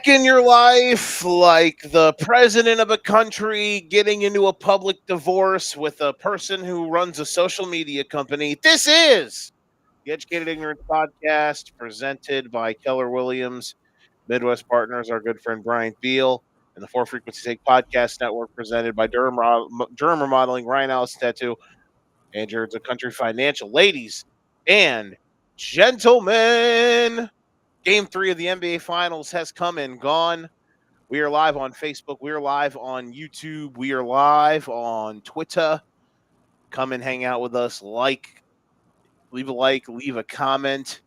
back in your life like the president of a country getting into a public divorce with a person who runs a social media company. This is the Educated Ignorance Podcast presented by Keller Williams, Midwest Partners, our good friend Brian Beal, and the Four Frequency Sake Podcast Network presented by Durham Remodeling, Ryan Alice Tattoo, and Jared's a Country Financial. Ladies and gentlemen, Game 3 of the NBA Finals has come and gone. We are live on Facebook. We are live on YouTube. We are live on Twitter. Come and hang out with us. Leave a comment.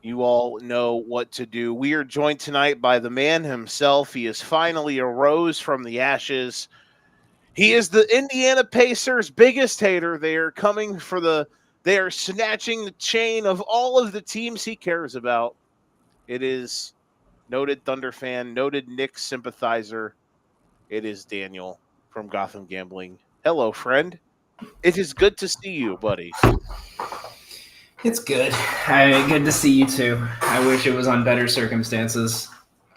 You all know what to do. We are joined tonight by the man himself. He has finally arose from the ashes. He is the Indiana Pacers' biggest hater. They are snatching the chain of all of the teams he cares about. It is noted Thunder fan, noted Knicks sympathizer. It is Daniel from Gotham Gambling. Hello, friend. It is good to see you, buddy. It's good. Good to see you too. I wish it was on better circumstances.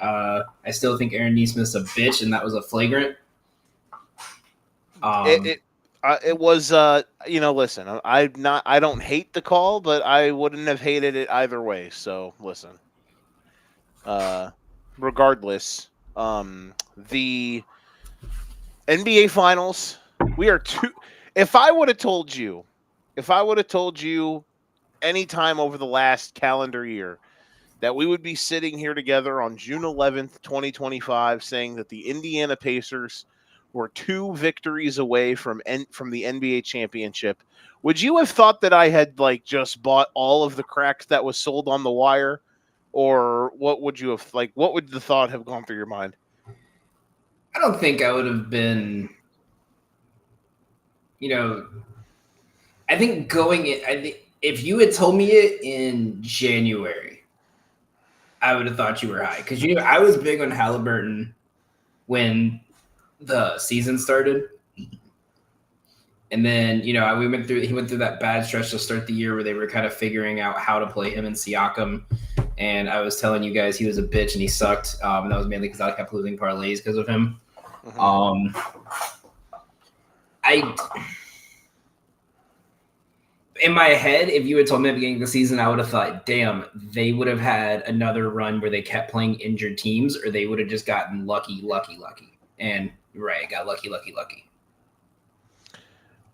I still think Aaron Nesmith's a bitch, and that was a flagrant. It was. Listen. I don't hate the call, but I wouldn't have hated it either way. So listen. Regardless, the NBA Finals. We are two. If I would have told you any time over the last calendar year that we would be sitting here together on June 11th, 2025, saying that the Indiana Pacers were 2 victories away from the NBA championship, would you have thought that I had just bought all of the cracks that was sold on the wire? Or what would you have what would the thought have gone through your mind? I don't think I would have been, I think if you had told me it in January, I would have thought you were high. Because I was big on Halliburton when the season started. And then, he went through that bad stretch to start the year where they were kind of figuring out how to play him and Siakam. And I was telling you guys he was a bitch and he sucked. And that was mainly because I kept losing parlays because of him. Mm-hmm. In my head, if you had told me at the beginning of the season, I would have thought, damn, they would have had another run where they kept playing injured teams, or they would have just gotten lucky. And right, got lucky.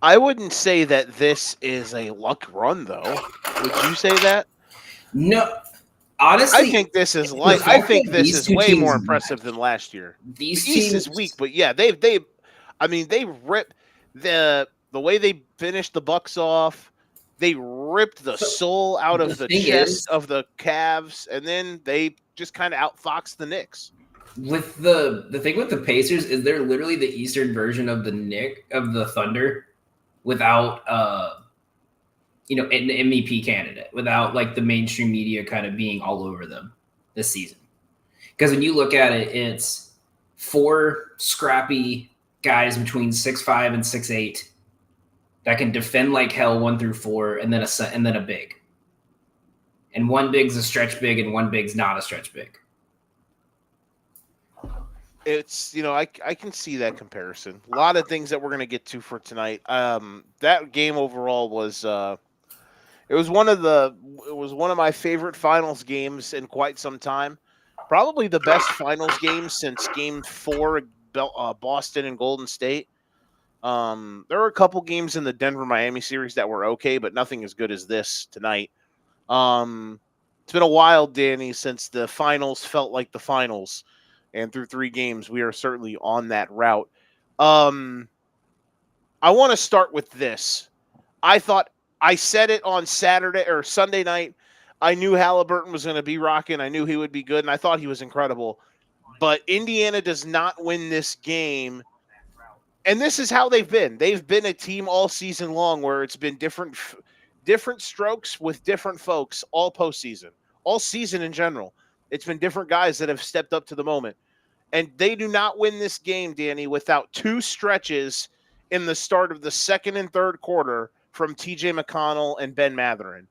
I wouldn't say that this is a luck run, though. Would you say that? No. Honestly, I think this is way more impressive than last year. The East is weak, but yeah, they ripped the way they finished the Bucks off. They ripped the soul out of the chest of the Cavs, and then they just kind of outfoxed the Knicks. With the thing with the Pacers is they're literally the Eastern version of the Thunder, without an MVP candidate, without the mainstream media kind of being all over them this season. Because when you look at it, it's 4 scrappy guys between 6'5" and 6'8" that can defend like hell 1 through 4, and then a big. And one big's a stretch big, and one big's not a stretch big. It's I can see that comparison. A lot of things that we're going to get to for tonight. That game overall was it was one of my favorite finals games in quite some time. Probably the best finals game since Game 4, Boston and Golden State. There were a couple games in the Denver-Miami series that were okay, but nothing as good as this tonight. It's been a while, Danny, since the finals felt like the finals. And through 3 games, we are certainly on that route. I want to start with this. I said it on Saturday or Sunday night. I knew Halliburton was going to be rocking. I knew he would be good, and I thought he was incredible. But Indiana does not win this game. And this is how they've been. They've been a team all season long where it's been different strokes with different folks all postseason, all season in general. It's been different guys that have stepped up to the moment. And they do not win this game, Danny, without 2 stretches in the start of the second and third quarter from TJ McConnell and Ben Mathurin.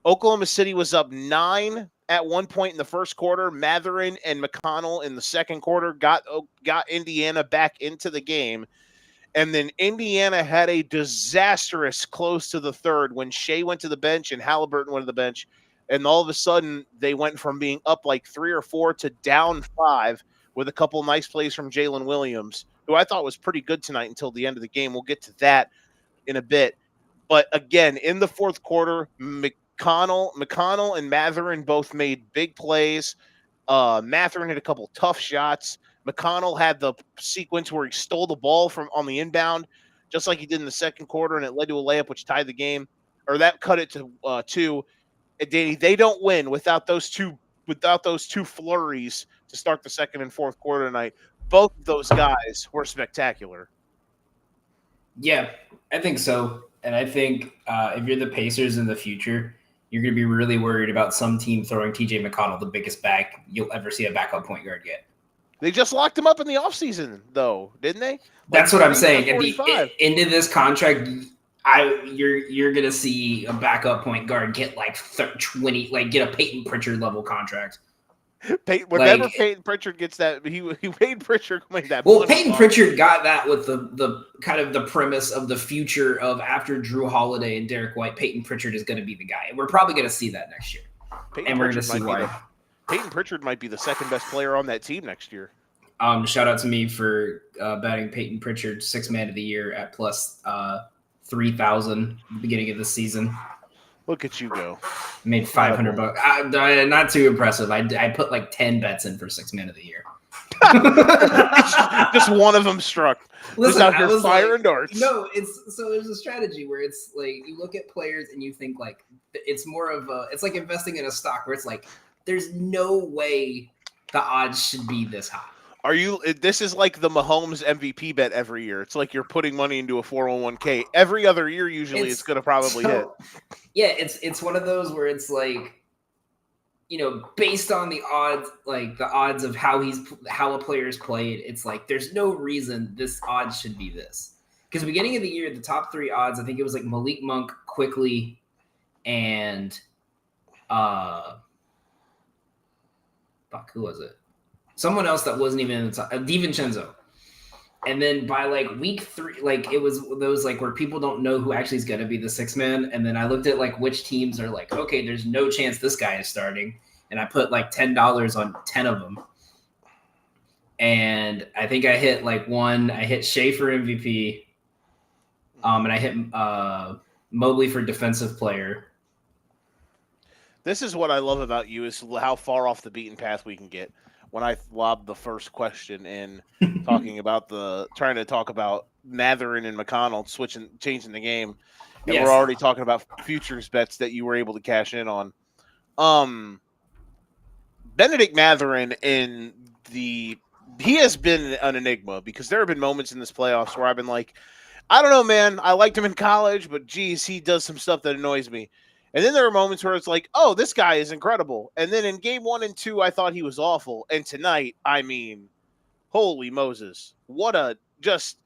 Oklahoma City was up 9 at one point in the first quarter. Matherin and McConnell in the second quarter got Indiana back into the game. And then Indiana had a disastrous close to the third when Shea went to the bench and Halliburton went to the bench. And all of a sudden, they went from being up like 3 or 4 to down 5 with a couple nice plays from Jalen Williams, who I thought was pretty good tonight until the end of the game. We'll get to that in a bit. But again, in the fourth quarter, McConnell and Matherin both made big plays. Matherin had a couple tough shots. McConnell had the sequence where he stole the ball from on the inbound, just like he did in the second quarter, and it led to a layup, which tied the game, or that cut it to 2. And Danny, they don't win without those two flurries to start the second and fourth quarter tonight. Both of those guys were spectacular. Yeah, I think so. And I think if you're the Pacers in the future, you're going to be really worried about some team throwing TJ McConnell the biggest back you'll ever see a backup point guard get. They just locked him up in the offseason, though, didn't they? That's what I'm saying. At the end of this contract, you're going to see a backup point guard get like 20, like get a Peyton Pritchard level contract. Whenever Peyton Pritchard gets that, Peyton Pritchard made that. Well, Peyton Pritchard got that with the kind of the premise of the future of after Drew Holiday and Derek White, Peyton Pritchard is going to be the guy, and we're probably going to see that next year. And we're going to see why. Peyton Pritchard might be the second best player on that team next year. Shout out to me for batting Peyton Pritchard 6th man of the year at plus 3,000 at the beginning of the season. Look at you go. Made $500. Not too impressive. I put like 10 bets in for 6th man of the year. Just one of them struck. Listen, out here firing darts. No, so there's a strategy where it's like you look at players and you think like it's more of it's like investing in a stock where it's like there's no way the odds should be this high. This is like the Mahomes MVP bet every year. It's like you're putting money into a 401k. Every other year, usually it's going to probably hit. Yeah, it's one of those where it's like, based on the odds, like the odds of how a player's played, it's like there's no reason this odds should be this. Because beginning of the year, the top 3 odds, I think it was like Malik Monk, Quickly, and who was it? Someone else that wasn't even in the top, DiVincenzo. And then by like week 3, like it was those like where people don't know who actually is going to be the 6th man. And then I looked at like which teams are like, okay, there's no chance this guy is starting. And I put like $10 on 10 of them. And I think I hit like one. I hit Shea for MVP. And I hit Mobley for defensive player. This is what I love about you is how far off the beaten path we can get. When I lobbed the first question in trying to talk about Matherin and McConnell changing the game. And We're already talking about futures bets that you were able to cash in on. Bennedict Matherin he has been an enigma because there have been moments in this playoffs where I've been like, I don't know, man. I liked him in college, but geez, he does some stuff that annoys me. And then there are moments where it's like, oh, this guy is incredible. And then in game 1 and 2, I thought he was awful. And tonight, I mean, holy Moses. This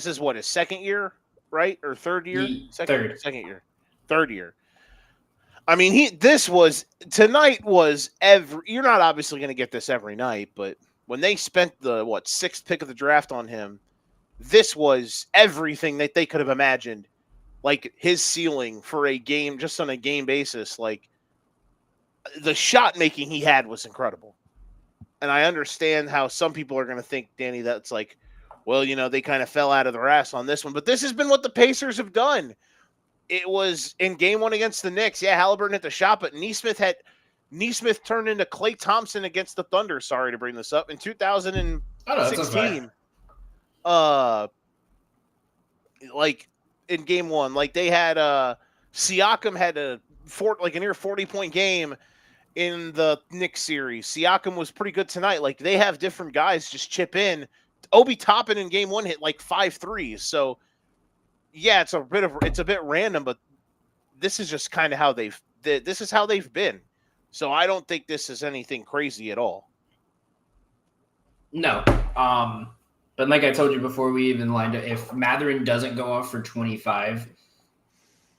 is his second year, right? Or third year? Third. Second year. Third year. I mean, tonight was you're not obviously going to get this every night, but when they spent the, 6th pick of the draft on him, this was everything that they could have imagined. Like his ceiling for a game, just on a game basis, like the shot making he had was incredible. And I understand how some people are going to think, Danny, that's like, well, they kind of fell out of their ass on this one. But this has been what the Pacers have done. It was in game 1 against the Knicks. Yeah, Halliburton hit the shot, but Nesmith turned into Klay Thompson against the Thunder. Sorry to bring this up. In 2016. In game 1, like they had Siakam had a near 40-point game in the Knicks series. Siakam was pretty good tonight. Like they have different guys just chip in. Obi Toppin in game 1 hit like 5 threes. So yeah, it's a bit random, but this is just kind of how they've been. So I don't think this is anything crazy at all. No. But like I told you before we even lined up, if Matherin doesn't go off for 25,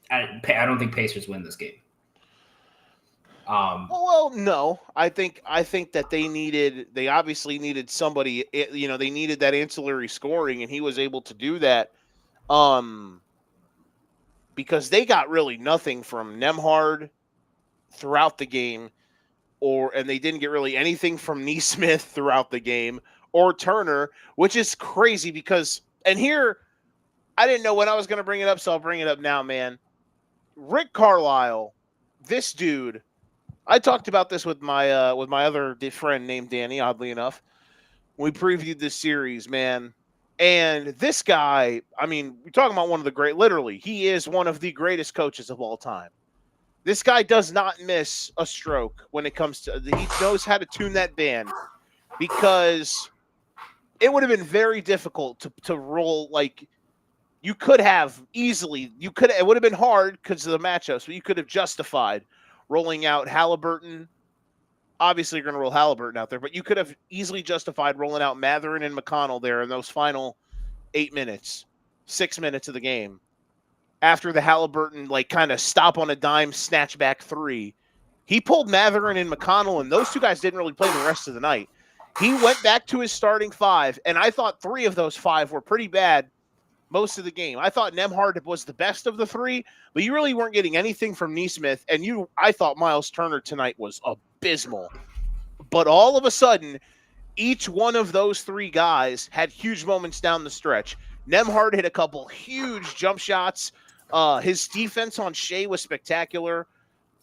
I don't think Pacers win this game. Well, no. I think that they obviously needed somebody, they needed that ancillary scoring, and he was able to do that. Um, because they got really nothing from Nemhard throughout the game, and they didn't get really anything from Neesmith throughout the game or Turner, which is crazy because, and here, I didn't know when I was going to bring it up, so I'll bring it up now, man. Rick Carlisle, this dude, I talked about this with my other friend named Danny, oddly enough. We previewed this series, man. And this guy, I mean, we're talking about one of the great, literally, he is one of the greatest coaches of all time. This guy does not miss a stroke when it comes to, he knows how to tune that band, because it would have been very difficult to roll. Like, you could have easily, it would have been hard because of the matchups, but you could have justified rolling out Halliburton. Obviously, you're going to roll Halliburton out there, but you could have easily justified rolling out Matherin and McConnell there in those final 6 minutes of the game. After the Halliburton, kind of stop on a dime, snatch back three, he pulled Matherin and McConnell, and those two guys didn't really play the rest of the night. He went back to his starting five, and I thought 3 of those 5 were pretty bad most of the game. I thought Nemhard was the best of the 3, but you really weren't getting anything from Neesmith, and I thought Miles Turner tonight was abysmal. But all of a sudden, each one of those 3 guys had huge moments down the stretch. Nemhard hit a couple huge jump shots. His defense on Shea was spectacular.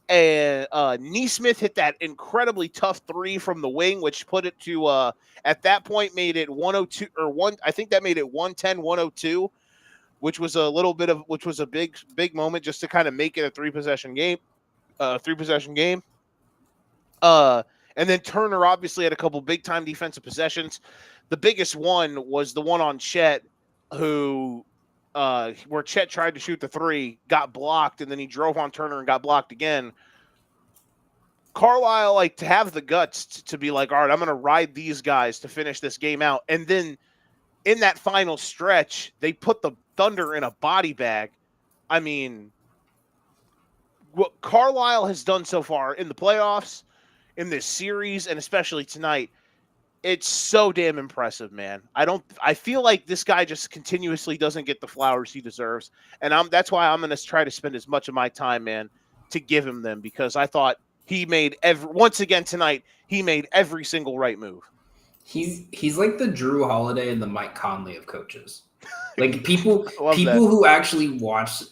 And Neesmith hit that incredibly tough 3 from the wing, which put it to, at that point, made it 102 or 1. I think that made it 110-102, which was a big moment just to kind of make it a 3-possession game. And then Turner obviously had a couple big time defensive possessions. The biggest one was the one on Chet, where Chet tried to shoot the 3, got blocked, and then he drove on Turner and got blocked again. Carlisle, to have the guts to be like, all right, I'm going to ride these guys to finish this game out. And then in that final stretch, they put the Thunder in a body bag. I mean, what Carlisle has done so far in the playoffs, in this series, and especially tonight, it's so damn impressive, man. I feel like this guy just continuously doesn't get the flowers he deserves. And that's why I'm going to try to spend as much of my time, man, to give him them, because I thought he made once again tonight, he made every single right move. He's like the Drew Holiday and the Mike Conley of coaches. Like people who actually watch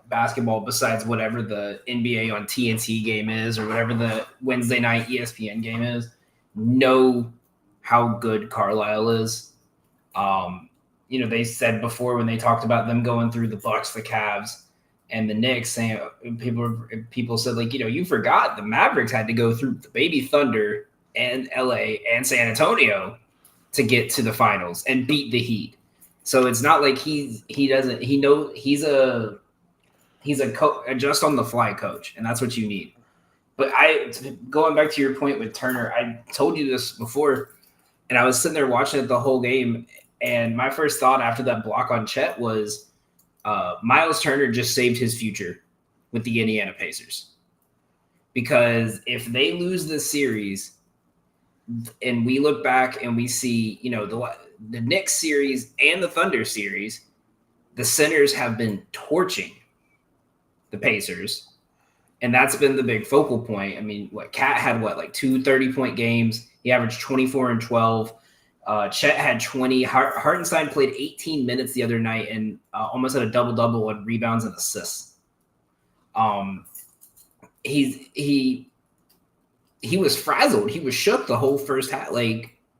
basketball besides whatever the NBA on TNT game is or whatever the Wednesday night ESPN game is, know how good Carlisle is. They said before when they talked about them going through the Bucks, the Cavs, and the Knicks, saying people said, you forgot the Mavericks had to go through the baby Thunder and LA and San Antonio to get to the finals and beat the Heat. So it's not like he's a just on the fly coach, and that's what you need. But going back to your point with Turner, I told you this before, and I was sitting there watching it the whole game, and my first thought after that block on Chet was Miles Turner just saved his future with the Indiana Pacers. Because if they lose this series and we look back and we see, the Knicks series and the Thunder series, the centers have been torching the Pacers, and that's been the big focal point. I mean, Cat had 2 30-point games. He averaged 24 and 12. Chet had 20. Hartenstein played 18 minutes the other night and almost had a double-double on rebounds and assists. He was frazzled. He was shook the whole first half.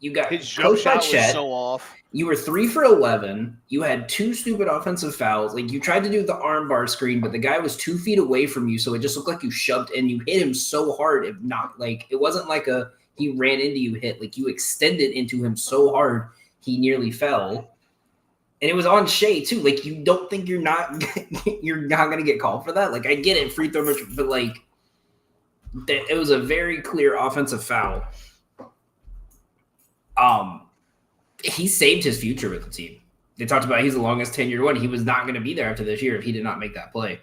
You got his jump shot was so off. You were 3 for 11. You had 2 stupid offensive fouls. You tried to do the arm bar screen, but the guy was 2 feet away from you, so it just looked like you shoved, and you hit him so hard. If not, it wasn't like he ran into you hit. You extended into him so hard he nearly fell. And it was on Shea too. You don't think you're not gonna get called for that? I get it, free throw, but it was a very clear offensive foul. He saved his future with the team. They talked about he's the longest tenured one. He was not going to be there after this year if he did not make that play.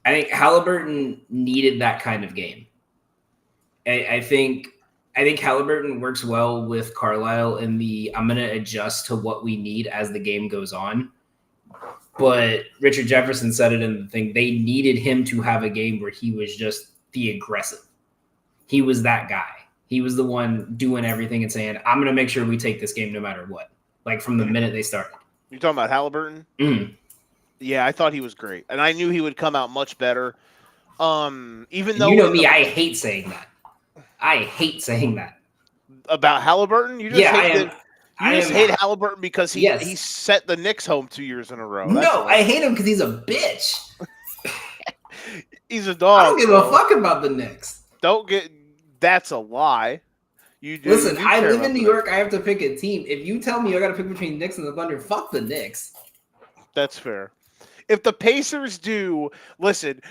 I think Halliburton needed that kind of game. I think Halliburton works well with Carlisle in the I'm going to adjust to what we need as the game goes on. But Richard Jefferson said it in the thing. They needed him to have a game where he was just the aggressive. He was that guy. He was the one doing everything and saying, I'm going to make sure we take this game no matter what. Like from the minute they started. You're talking about Halliburton? Mm. Yeah, I thought he was great. And I knew he would come out much better. Even though you know me, I hate saying that. About Halliburton? You just hate Halliburton because he set the Knicks home 2 years in a row. I hate him because he's a bitch. He's a dog. I don't give a fuck about the Knicks. That's a lie. Listen, I live in New York. I have to pick a team. If you tell me I got to pick between Knicks and the Thunder, fuck the Knicks. That's fair. If the Pacers do, listen,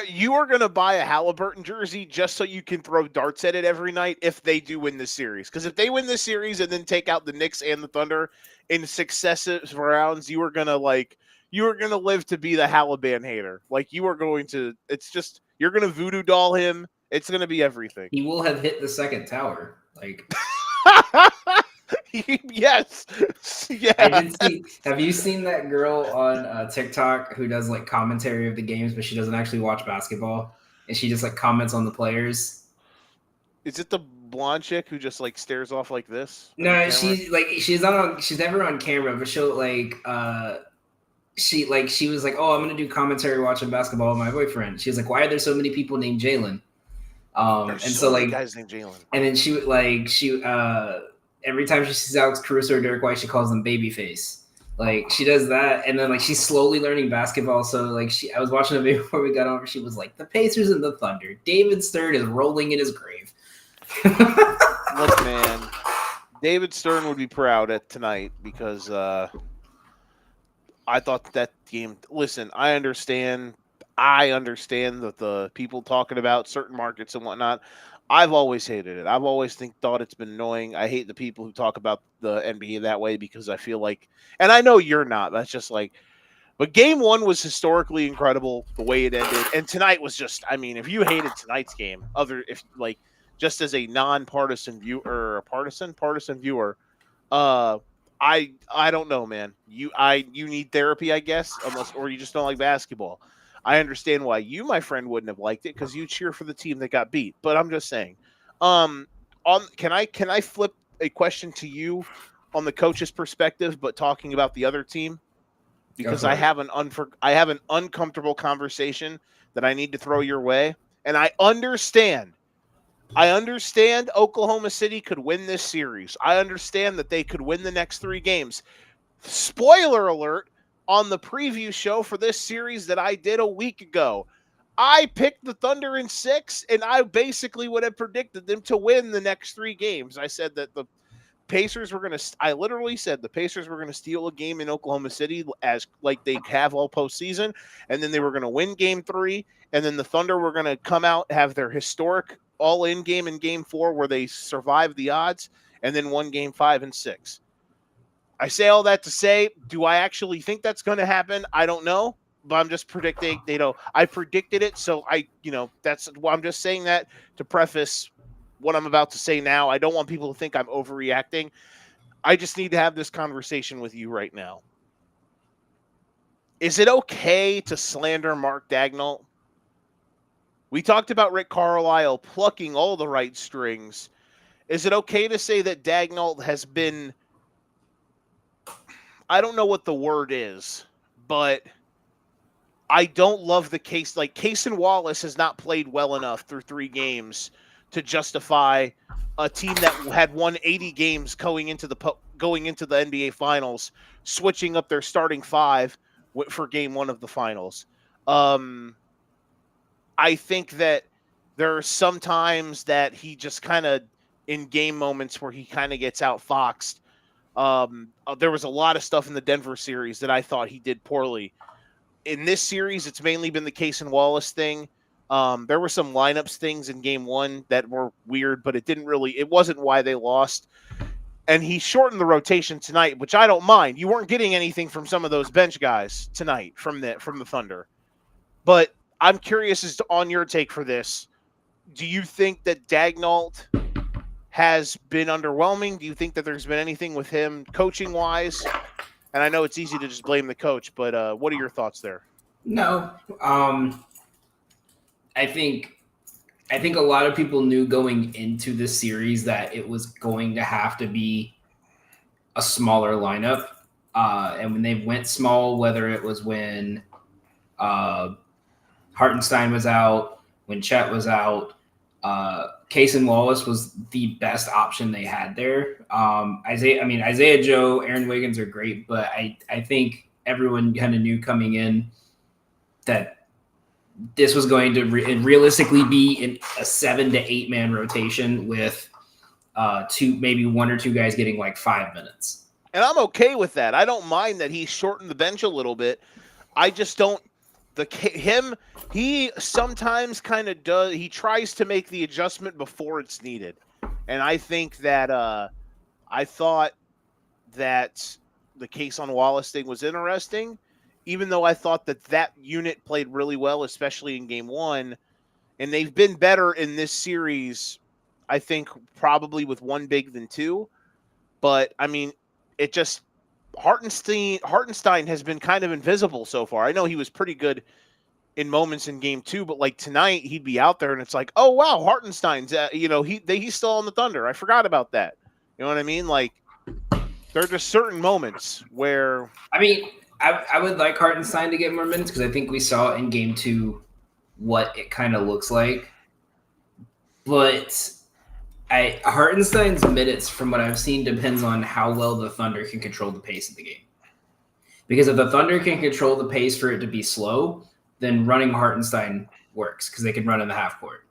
you are going to buy a Halliburton jersey just so you can throw darts at it every night if they do win this series. Because if they win this series and then take out the Knicks and the Thunder in successive rounds, you are going to live to be the Halliburton hater. Like you're going to voodoo doll him. It's going to be everything. He will have hit the second tower. Like, yes. Yeah. Have you seen that girl on TikTok who does like commentary of the games, but she doesn't actually watch basketball, and she just like comments on the players? Is it the blonde chick who just like stares off like this? No, she's never on camera, but she'll like she was like, oh, I'm gonna do commentary watching basketball with my boyfriend. She was like, why are there so many people named Jalen? And so like guys named Jalen. And then she every time she sees Alex Caruso or Derek White, she calls them babyface. Like she does that, and then like she's slowly learning basketball. So like I was watching a video before we got over. She was like, the Pacers and the Thunder. David Stern is rolling in his grave. Look, man, David Stern would be proud at tonight because I thought that game. Listen, I understand that the people talking about certain markets and whatnot. I've always hated it. I've always thought it's been annoying. I hate the people who talk about the NBA that way because I feel like, and I know you're not. That's just like, but game one was historically incredible the way it ended, and tonight was just. I mean, if you hated tonight's game, just as a non-partisan viewer or a partisan viewer, I don't know, man. You need therapy, I guess, or you just don't like basketball. I understand why you, my friend, wouldn't have liked it because you cheer for the team that got beat. But I'm just saying, can I flip a question to you on the coach's perspective, but talking about the other team because I have an uncomfortable conversation that I need to throw your way, and I understand Oklahoma City could win this series. I understand that they could win the next 3 games. Spoiler alert. On the preview show for this series that I did a week ago, I picked the Thunder in 6, and I basically would have predicted them to win the next 3 games. I said that the Pacers were going to – I literally said the Pacers were going to steal a game in Oklahoma City as like they have all postseason, and then they were going to win game 3, and then the Thunder were going to come out, have their historic all-in game in game 4 where they survived the odds, and then won game 5 and 6. I say all that to say, do I actually think that's going to happen? I don't know, but I'm just predicting, I predicted it. So I'm just saying that to preface what I'm about to say now. I don't want people to think I'm overreacting. I just need to have this conversation with you right now. Is it okay to slander Mark Daigneault? We talked about Rick Carlisle plucking all the right strings. Is it okay to say that Daigneault has been, I don't know what the word is, but I don't love the case. Like Cason Wallace has not played well enough through 3 games to justify a team that had won 80 games going into the NBA Finals, switching up their starting 5 for Game 1 of the Finals. I think that there are some times that he just kind of in game moments where he kind of gets outfoxed. There was a lot of stuff in the Denver series that I thought he did poorly. In this series, it's mainly been the Cason Wallace thing. There were some lineups things in game 1 that were weird, but it wasn't why they lost. And he shortened the rotation tonight, which I don't mind. You weren't getting anything from some of those bench guys tonight from the Thunder. But I'm curious as to on your take for this. Do you think that Dagnall has been underwhelming? Do you think that there's been anything with him coaching wise? And I know it's easy to just blame the coach, but what are your thoughts there? No, I think a lot of people knew going into this series that it was going to have to be a smaller lineup. And when they went small, whether it was when Hartenstein was out, when Chet was out, Cason Wallace was the best option they had there. Isaiah Joe, Aaron Wiggins are great, but I think everyone kind of knew coming in that this was going to realistically be in a 7 to 8 man rotation with maybe one or two guys getting like 5 minutes. And I'm okay with that. I don't mind that he shortened the bench a little bit. I just don't. He sometimes kind of does. He tries to make the adjustment before it's needed, and I think that I thought that the Cason Wallace thing was interesting. Even though I thought that unit played really well, especially in game 1, and they've been better in this series, I think probably with one big than two. But, I mean, it just Hartenstein has been kind of invisible so far. I know he was pretty good in moments in game 2, but like tonight he'd be out there and it's like, oh, wow, Hartenstein's, he's still on the Thunder. I forgot about that. You know what I mean? Like, there are just certain moments where. I mean, I would like Hartenstein to get more minutes because I think we saw in game 2 what it kind of looks like. But Hartenstein's minutes, from what I've seen, depends on how well the Thunder can control the pace of the game. Because if the Thunder can control the pace for it to be slow, then running Hartenstein works because they can run in the half court.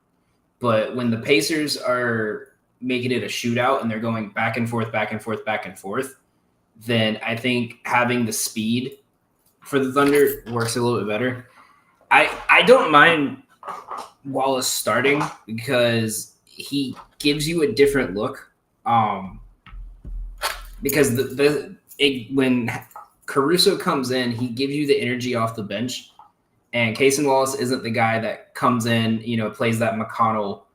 But when the Pacers are making it a shootout and they're going back and forth, back and forth, back and forth, then I think having the speed for the Thunder works a little bit better. I don't mind Wallace starting because he gives you a different look. Because when Caruso comes in, he gives you the energy off the bench. And Cason Wallace isn't the guy that comes in, plays that McConnell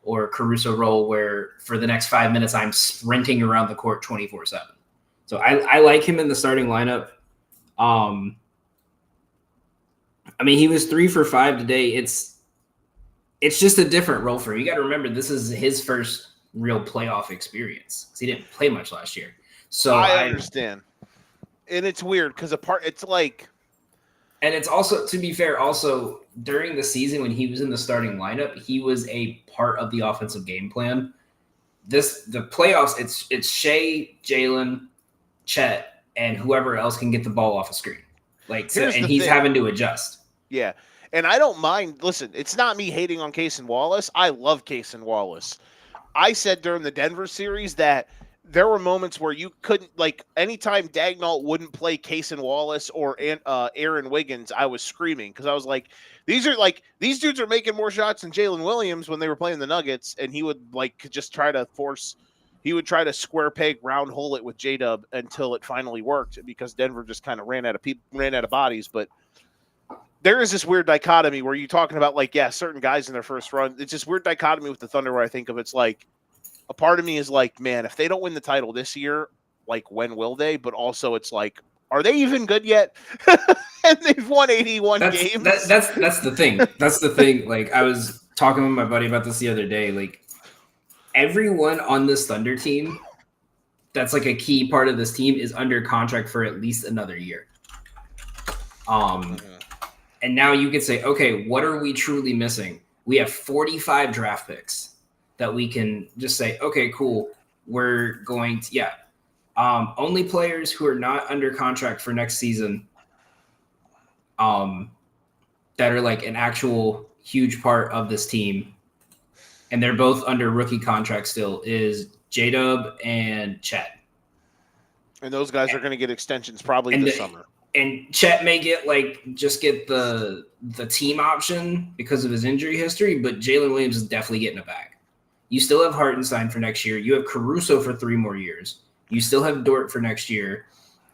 or Caruso role where for the next 5 minutes I'm sprinting around the court 24/7. So I like him in the starting lineup. He was 3 for 5 today. It's just a different role for him. You got to remember, this is his first real playoff experience because he didn't play much last year. So I understand. And it's weird because it's like. And it's also, to be fair, also during the season when he was in the starting lineup, he was a part of the offensive game plan. The playoffs, it's Shea, Jalen, Chet, and whoever else can get the ball off a screen. He's having to adjust. Yeah. And I don't mind. Listen, it's not me hating on Cason Wallace. I love Cason Wallace. I said during the Denver series that there were moments where you couldn't, anytime Dagnall wouldn't play Cason Wallace or Aaron Wiggins, I was screaming because I was like, these dudes are making more shots than Jalen Williams when they were playing the Nuggets, and he would just try to square peg round hole it with J-Dub until it finally worked because Denver just kind of ran out of bodies. But there is this weird dichotomy where you're talking about certain guys in their first run. It's this weird dichotomy with the Thunder where I think of it's like a part of me is like, man, if they don't win the title this year, when will they? But also it's like, are they even good yet? And they've won 81 games. That's the thing. That's the thing. I was talking with my buddy about this the other day. Everyone on this Thunder team that's a key part of this team is under contract for at least another year. And now you could say, okay, what are we truly missing? We have 45 draft picks that we can just say, okay, cool. We're going to, only players who are not under contract for next season that are an actual huge part of this team, and they're both under rookie contract still, is J-Dub and Chet. And those guys are going to get extensions probably this summer. And Chet may get just get the team option because of his injury history, but Jalen Williams is definitely getting a bag. You still have Hartenstein for next year. You have Caruso for 3 more years. You still have Dort for next year.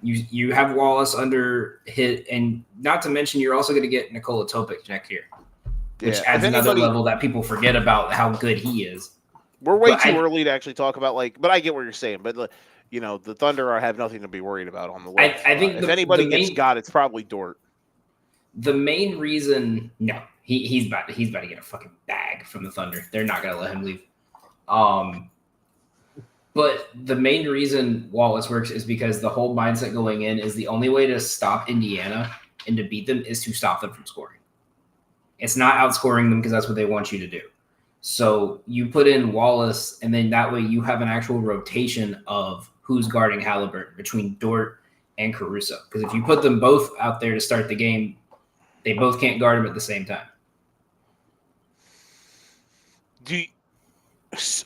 You have Wallace under hit, and not to mention you're also going to get Nikola Topic next year. which Yeah. adds If another anybody, level that people forget about how good he is. we're way But too early to actually talk about but I get what you're saying. But the Thunder have nothing to be worried about on the left. I think If the anybody gets main got, it's probably Dort. the main reason he's about to get a fucking bag from the Thunder. They're not gonna let him leave. But the main reason Wallace works is because the whole mindset going in is the only way to stop Indiana and to beat them is to stop them from scoring. It's not outscoring them because that's what they want you to do. So you put in Wallace, and then that way you have an actual rotation of who's guarding Halliburton between Dort and Caruso. Because if you put them both out there to start the game, they both can't guard him at the same time.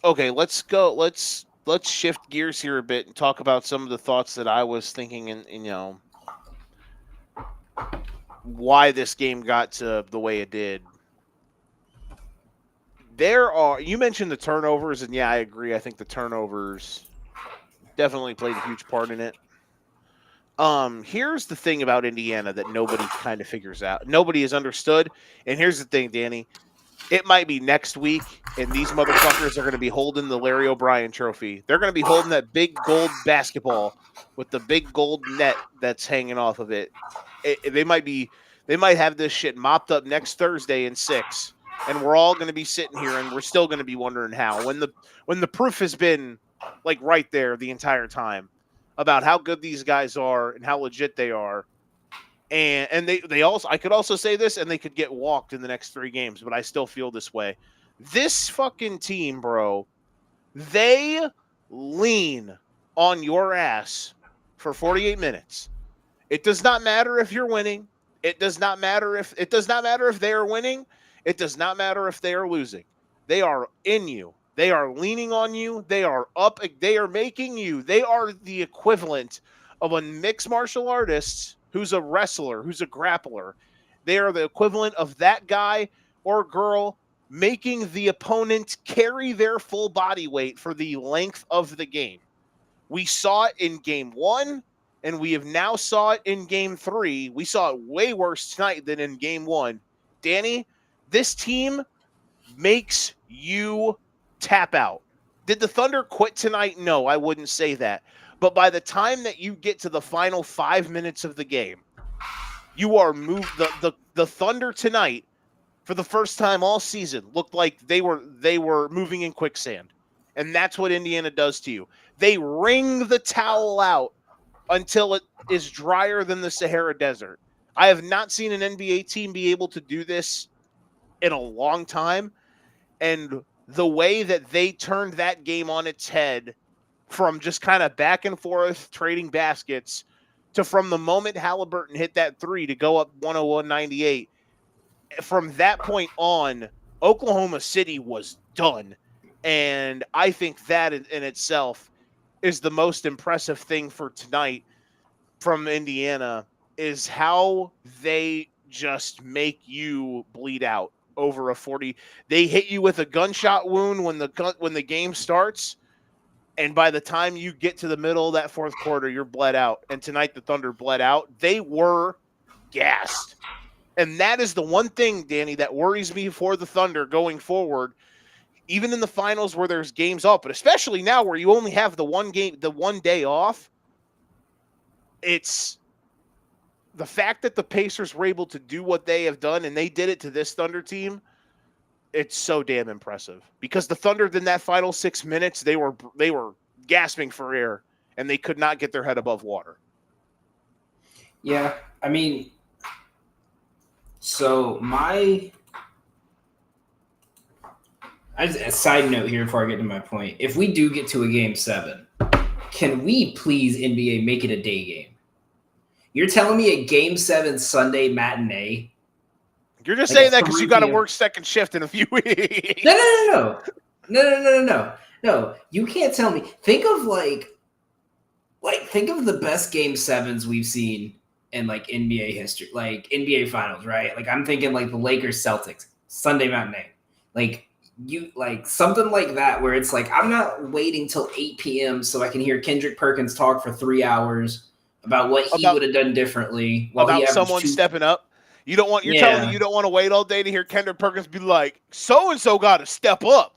Okay, let's go. Let's shift gears here a bit and talk about some of the thoughts that I was thinking, and why this game got to the way it did. You mentioned the turnovers, and yeah, I agree. I think the turnovers definitely played a huge part in it. Here's the thing about Indiana that nobody kind of figures out. Nobody has understood. And here's the thing, Danny. It might be next week, and these motherfuckers are going to be holding the Larry O'Brien trophy. They're going to be holding that big gold basketball with the big gold net that's hanging off of it. They might have this shit mopped up next Thursday in 6, and we're all going to be sitting here, and we're still going to be wondering how. When the proof has been like right there the entire time about how good these guys are and how legit they are. And they also, I could also say this, and they could get walked in the next 3 games, but I still feel this way. This fucking team, bro, they lean on your ass for 48 minutes. It does not matter if you're winning. It does not matter if they are winning. It does not matter if they are losing. They are in you. They are leaning on you. They are up. They are making you. They are the equivalent of a mixed martial artist who's a wrestler, who's a grappler. They are the equivalent of that guy or girl making the opponent carry their full body weight for the length of the game. We saw it in game 1, and we have now saw it in game 3. We saw it way worse tonight than in game 1. Danny, this team makes you tap out. Did the Thunder quit tonight? No, I wouldn't say that. But by the time that you get to the final 5 minutes of the game, you are moved. The Thunder tonight, for the first time all season, looked like they were moving in quicksand. And that's what Indiana does to you. They wring the towel out until it is drier than the Sahara Desert. I have not seen an NBA team be able to do this in a long time. And the way that they turned that game on its head from just kind of back and forth trading baskets to from the moment Halliburton hit that 3 to go up 101-98, from that point on, Oklahoma City was done. And I think that in itself is the most impressive thing for tonight from Indiana, is how they just make you bleed out over a 40. They hit you with a gunshot wound when the game starts, and by the time you get to the middle of that fourth quarter, you're bled out. And tonight the Thunder bled out. They were gassed. And that is the one thing, Danny, that worries me for the Thunder going forward, even in the finals where there's games off, but especially now where you only have the one day off. It's the fact that the Pacers were able to do what they have done, and they did it to this Thunder team. It's so damn impressive, because the Thunder in that final 6 minutes, they were gasping for air, and they could not get their head above water. Yeah, I mean, so a side note here before I get to my point. If we do get to a game 7, can we please, NBA, make it a day game? You're telling me a game 7 Sunday matinee? You're just saying that because you got to work second shift in a few weeks. No. No, you can't tell me. Think of the best game 7s we've seen in like NBA history, like NBA finals, right? Like I'm thinking like the Lakers Celtics Sunday matinee, like something like that, where it's like I'm not waiting till 8 p.m. so I can hear Kendrick Perkins talk for 3 hours about what he would have done differently. About someone stepping up. You're telling me you don't want to wait all day to hear Kendrick Perkins be like, so and so got to step up.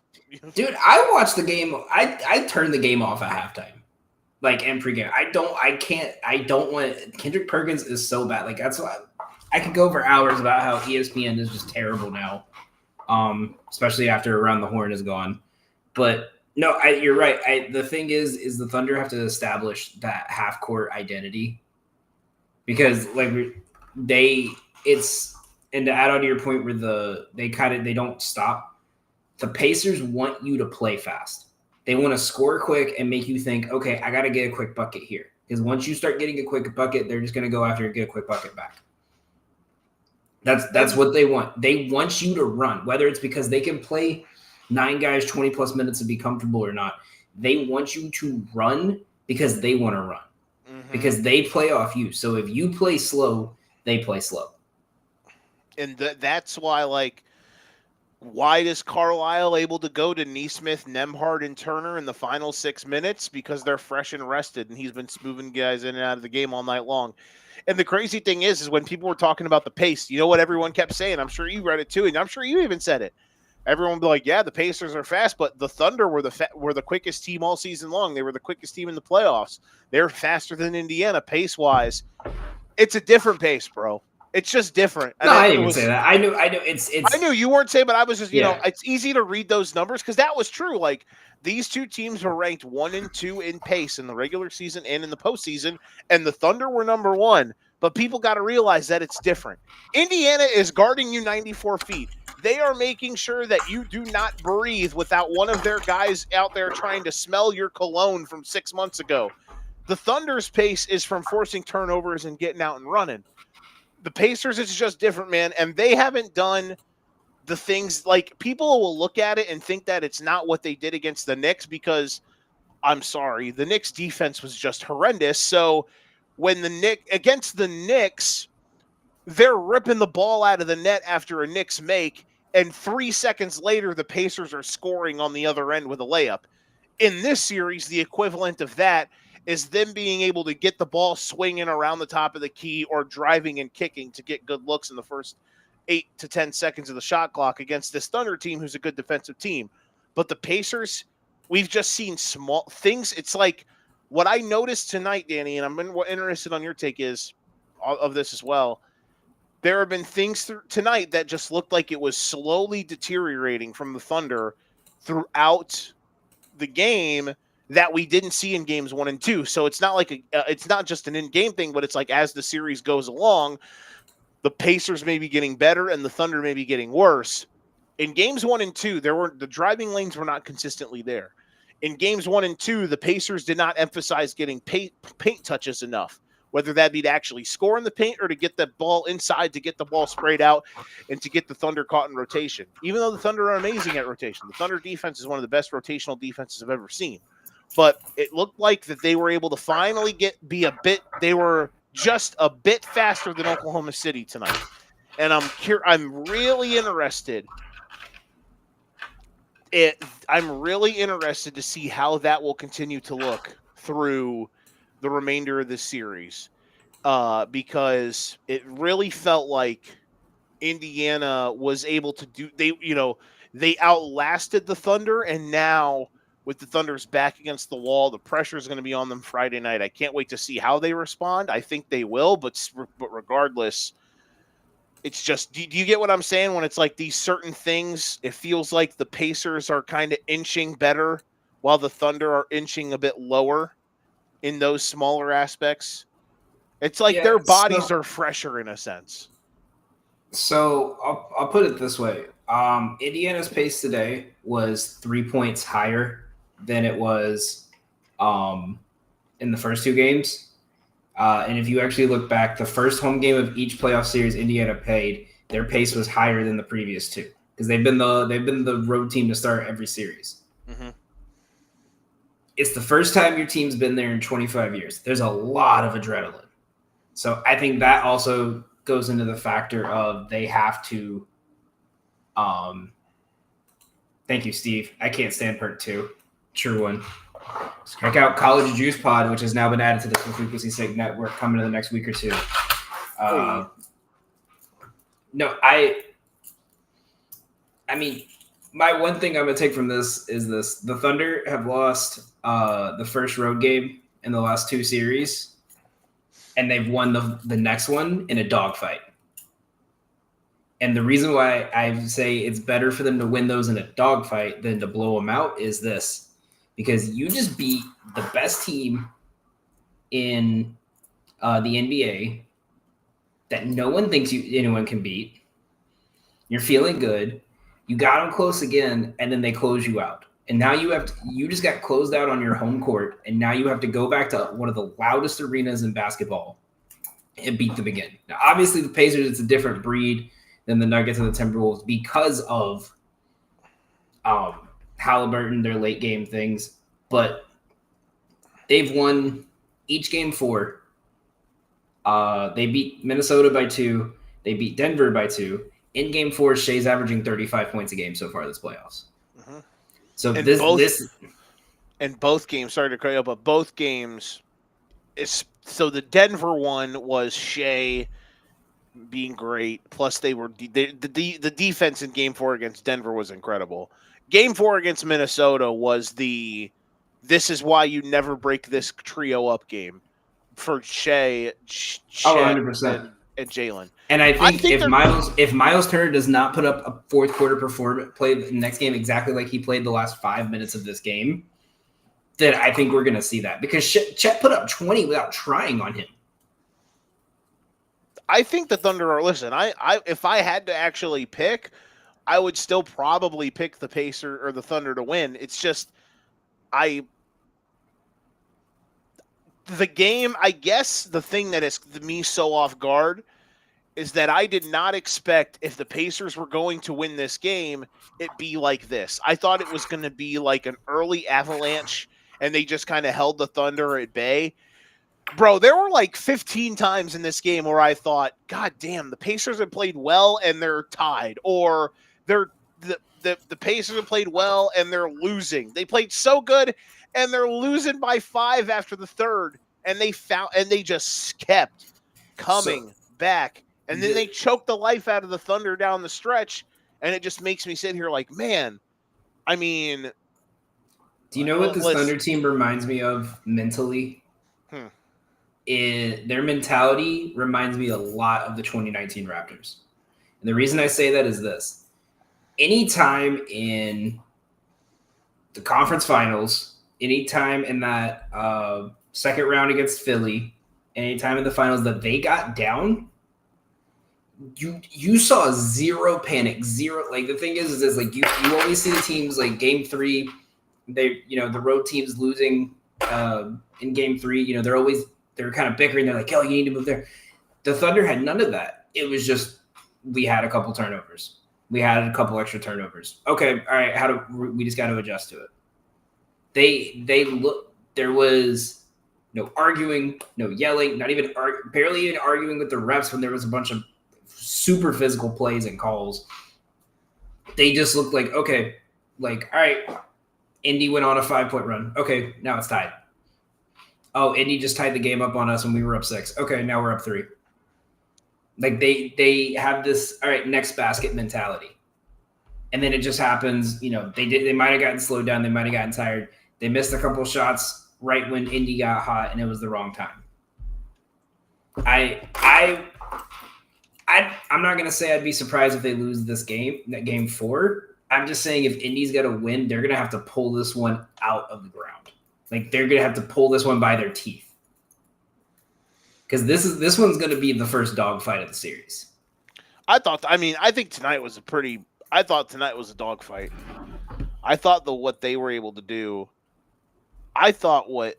Dude, I watched the game. I turned the game off at halftime, like in pregame. I don't want. Kendrick Perkins is so bad. Like that's why I could go for hours about how ESPN is just terrible now, especially after Around the Horn is gone. But no, you're right. The thing is the Thunder have to establish that half court identity because like and to add on to your point where they don't stop. The Pacers want you to play fast. They want to score quick and make you think, okay, I got to get a quick bucket here. Because once you start getting a quick bucket, they're just going to go after and get a quick bucket back. That's what they want. They want you to run, whether it's because they can play 9 guys 20 plus minutes and be comfortable or not. They want you to run because they want to run. Mm-hmm. Because they play off you. So if you play slow, they play slow. And that's why, like, why is Carlisle able to go to Nesmith, Nembhard, and Turner in the final 6 minutes? Because they're fresh and rested, and he's been moving guys in and out of the game all night long. And the crazy thing is when people were talking about the pace, you know what everyone kept saying? I'm sure you read it too, and I'm sure you even said it. Everyone would be like, yeah, the Pacers are fast, but the Thunder were the quickest team all season long. They were the quickest team in the playoffs. They're faster than Indiana pace-wise. It's a different pace, bro. It's just different. No, I didn't even say that. I knew. It's. I knew you weren't saying, but I was just, you know, it's easy to read those numbers because that was true. Like these two teams were ranked 1 and 2 in pace in the regular season and in the postseason, and the Thunder were number 1. But people got to realize that it's different. Indiana is guarding you 94 feet. They are making sure that you do not breathe without one of their guys out there trying to smell your cologne from 6 months ago. The Thunder's pace is from forcing turnovers and getting out and running. The Pacers, it's just different, man. And they haven't done the things like people will look at it and think that it's not what they did against the Knicks because I'm sorry, the Knicks defense was just horrendous. So when against the Knicks, they're ripping the ball out of the net after a Knicks make. And 3 seconds later, the Pacers are scoring on the other end with a layup. In this series, the equivalent of that is them being able to get the ball swinging around the top of the key or driving and kicking to get good looks in the first 8 to 10 seconds of the shot clock against this Thunder team who's a good defensive team. But the Pacers, we've just seen small things. It's like what I noticed tonight, Danny, and I'm interested on your take is of this as well. There have been things tonight that just looked like it was slowly deteriorating from the Thunder throughout the game that we didn't see in games 1 and 2. So it's not like it's not just an in-game thing, but it's like as the series goes along, the Pacers may be getting better and the Thunder may be getting worse. In games 1 and 2, the driving lanes were not consistently there. In games 1 and 2, the Pacers did not emphasize getting paint touches enough, whether that be to actually score in the paint or to get the ball inside, to get the ball sprayed out, and to get the Thunder caught in rotation. Even though the Thunder are amazing at rotation, the Thunder defense is one of the best rotational defenses I've ever seen. But it looked like that they were able to finally they were just a bit faster than Oklahoma City tonight. And I'm really interested. I'm really interested to see how that will continue to look through the remainder of this series, because it really felt like Indiana was able to do. They outlasted the Thunder, and now with the Thunder's back against the wall, the pressure is going to be on them Friday night. I can't wait to see how they respond. I think they will, but regardless. It's just, do you get what I'm saying? When it's like these certain things, it feels like the Pacers are kind of inching better while the Thunder are inching a bit lower in those smaller aspects. It's like their bodies are fresher in a sense. So I'll put it this way. Indiana's pace today was 3 points higher than it was in the first 2 games. And if you actually look back, the first home game of each playoff series Indiana played, their pace was higher than the previous 2 because they've been the road team to start every series. Mm-hmm. It's the first time your team's been there in 25 years. There's a lot of adrenaline. So I think that also goes into the factor of they have to thank you, Steve. I can't stand part 2. True one. Check out College Juice Pod, which has now been added to the Frequency Sake Network, coming in the next week or 2. No, I mean, my one thing I'm gonna take from this is this: the Thunder have lost the first road game in the last 2 series, and they've won the next one in a dogfight. And the reason why I say it's better for them to win those in a dogfight than to blow them out is this: because you just beat the best team in the NBA that no one thinks anyone can beat. You're feeling good. You got them close again, and then they close you out. And now you just got closed out on your home court, and now you have to go back to one of the loudest arenas in basketball and beat them again. Now, obviously, the Pacers, it's a different breed than the Nuggets and the Timberwolves because of Halliburton, their late game things. But they've won each game 4. They beat Minnesota by 2. They beat Denver by 2. In game 4, Shea's averaging 35 points a game so far this playoffs. Mm-hmm. So both games, sorry to cut you up, but both games so the Denver one was Shea being great. Plus, the defense in Game 4 against Denver was incredible. Game 4 against Minnesota was this is why you never break this trio up game for Shea 100%. and Jalen. And I think if Miles Turner does not put up a fourth quarter performance, play the next game exactly like he played the last 5 minutes of this game, then I think we're going to see that because Chet put up 20 without trying on him. I think the Thunder are. Listen, I if I had to actually pick, I would still probably pick the Pacer or the Thunder to win. It's just the game. I guess the thing that is me so off guard is that I did not expect if the Pacers were going to win this game, it be like this. I thought it was going to be like an early avalanche, and they just kind of held the Thunder at bay. Bro, there were like 15 times in this game where I thought, God damn, the Pacers have played well and they're tied. Or the Pacers have played well and they're losing. They played so good and they're losing by 5 after the third. And they just kept coming back. And then they choked the life out of the Thunder down the stretch. And it just makes me sit here like, man, I mean. Do you know what this Thunder team reminds me of mentally? Their mentality reminds me a lot of the 2019 Raptors. And the reason I say that is this. Anytime in the conference finals, anytime in that second round against Philly, anytime in the finals that they got down, you saw zero panic, zero. Like the thing is like you always see the teams like game 3, the road teams losing in game 3, they're kind of bickering. They're like, "Oh, you need to move there." The Thunder had none of that. It was just we had a couple turnovers. We had a couple extra turnovers. Okay, all right. We just got to adjust to it. They look. There was no arguing, no yelling, not even barely even arguing with the refs when there was a bunch of super physical plays and calls. They just looked like okay, like all right. Indy went on a 5-point run. Okay, now it's tied. Oh, Indy just tied the game up on us when we were up 6. Okay, now we're up 3. Like they have this all right, next basket mentality. And then it just happens, they might have gotten slowed down, they might have gotten tired. They missed a couple shots right when Indy got hot and it was the wrong time. I'm not going to say I'd be surprised if they lose this game, that game 4. I'm just saying if Indy's got to win, they're going to have to pull this one out of the ground. Like they're going to have to pull this one by their teeth. Because this one's going to be the first dogfight of the series. I think tonight was a dogfight. I thought what they were able to do. I thought what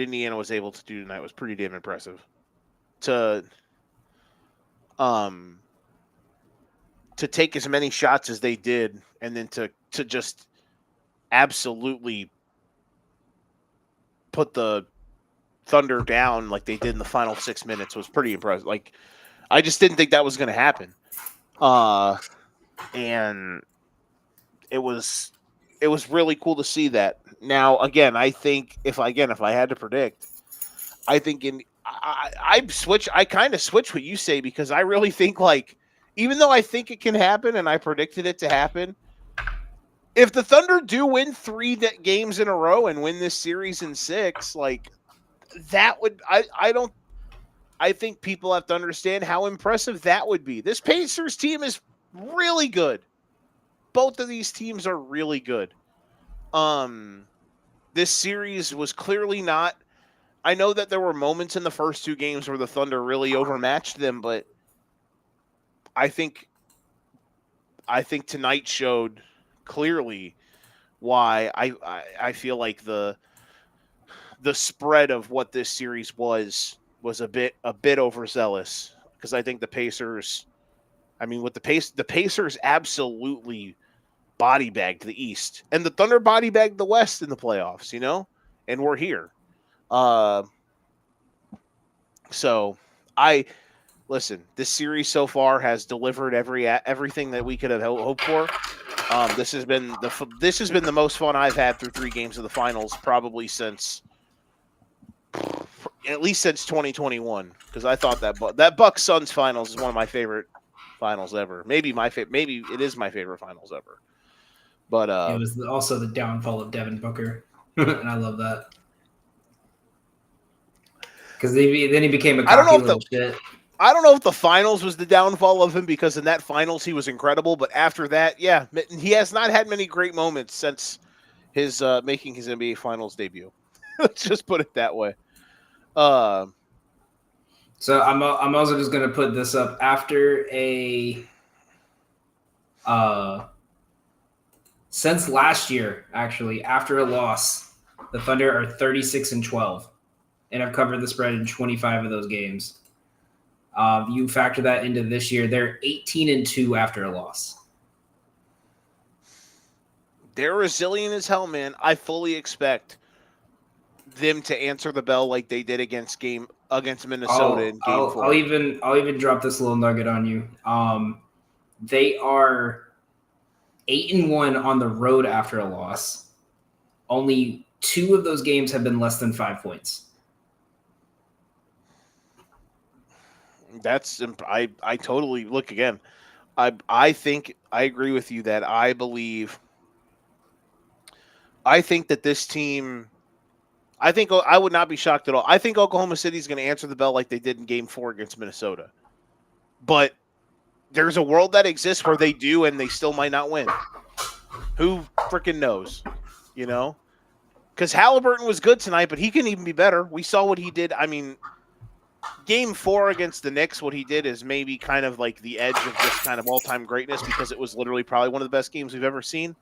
Indiana was able to do tonight was pretty damn impressive. To take as many shots as they did, and then to just absolutely put the Thunder down like they did in the final 6 minutes was pretty impressive. Like, I just didn't think that was going to happen. And it was really cool to see that. Now, again, I think if I had to predict, I think I kind of switch what you say because I really think like even though I think it can happen and I predicted it to happen, if the Thunder do win 3 games in a row and win this series in 6, like that would I think people have to understand how impressive that would be. This Pacers team is really good. Both of these teams are really good. This series was clearly not. I know that there were moments in the first 2 games where the Thunder really overmatched them, but I think tonight showed clearly why I feel like the spread of what this series was a bit overzealous because I think the Pacers. I mean, with the Pacers absolutely body bagged the East, and the Thunder body bagged the West in the playoffs. And we're here. So listen. This series so far has delivered everything that we could have hoped for. This has been the most fun I've had through 3 games of the finals probably since 2021 because I thought that Bucks Suns finals is one of my favorite finals ever. Maybe it is my favorite finals ever. But it was also the downfall of Devin Booker, and I love that because then he became a cocky little shit. I don't know if the finals was the downfall of him because in that finals he was incredible, but after that, yeah, he has not had many great moments since his making his NBA Finals debut. Let's just put it that way. So I'm also just gonna put this up after since last year, actually, after a loss, the Thunder are 36-12 and have covered the spread in 25 of those games. You factor that into this year, they're 18-2 after a loss. They're resilient as hell, man. I fully expect them to answer the bell like they did against Minnesota in Game 4. I'll even drop this little nugget on you. They are 8-1 on the road after a loss. Only 2 of those games have been less than 5 points. That's I totally look again. I think I agree with you that I think that this team. I think I would not be shocked at all. I think Oklahoma City is going to answer the bell like they did in Game 4 against Minnesota. But there's a world that exists where they do and they still might not win. Who freaking knows? Because Halliburton was good tonight, but he can even be better. We saw what he did. I mean, Game 4 against the Knicks, what he did is maybe kind of like the edge of just kind of all-time greatness because it was literally probably one of the best games we've ever seen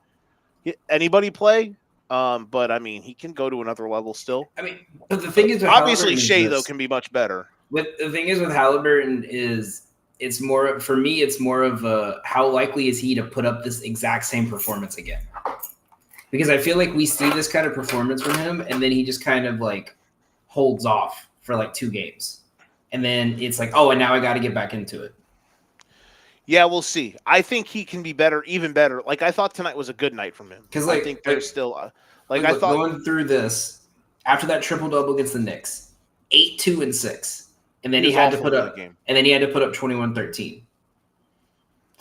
anybody play. But I mean, he can go to another level still. I mean, but the thing is, obviously Shea though can be much better. The thing is with Halliburton is it's more of a how likely is he to put up this exact same performance again? Because I feel like we see this kind of performance from him, and then he just kind of like holds off for like 2 games, and then it's like, oh, and now I got to get back into it. Yeah, we'll see. I think he can be better, even better. Like I thought tonight was a good night from him because I think there's still I thought going through this after that triple double against the Knicks, 8-2-6, and then he had to put up 21-13,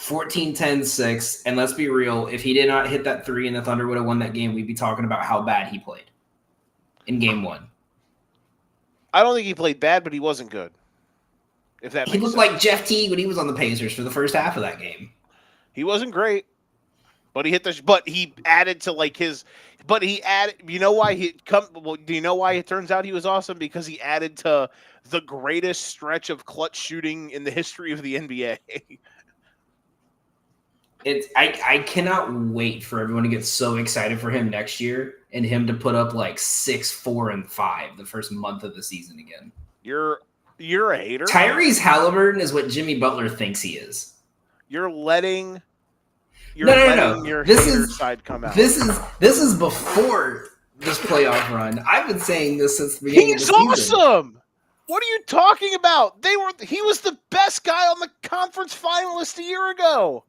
14-10-6, and let's be real, if he did not hit that 3 and the Thunder would have won that game, we'd be talking about how bad he played in Game 1. I don't think he played bad, but he wasn't good. If that he looked like Jeff Teague when he was on the Pacers for the first half of that game. He wasn't great, but he hit but he added to like his. But he added. You know why he come? Well, do you know why it turns out he was awesome? Because he added to the greatest stretch of clutch shooting in the history of the NBA. I cannot wait for everyone to get so excited for him next year and him to put up like 6, 4, and 5 the first month of the season again. You're a hater. Tyrese Halliburton is what Jimmy Butler thinks he is. You're letting your side come out. This is before this playoff run. I've been saying this since the beginning of the season. He's awesome. What are you talking about? He was the best guy on the conference finalist a year ago.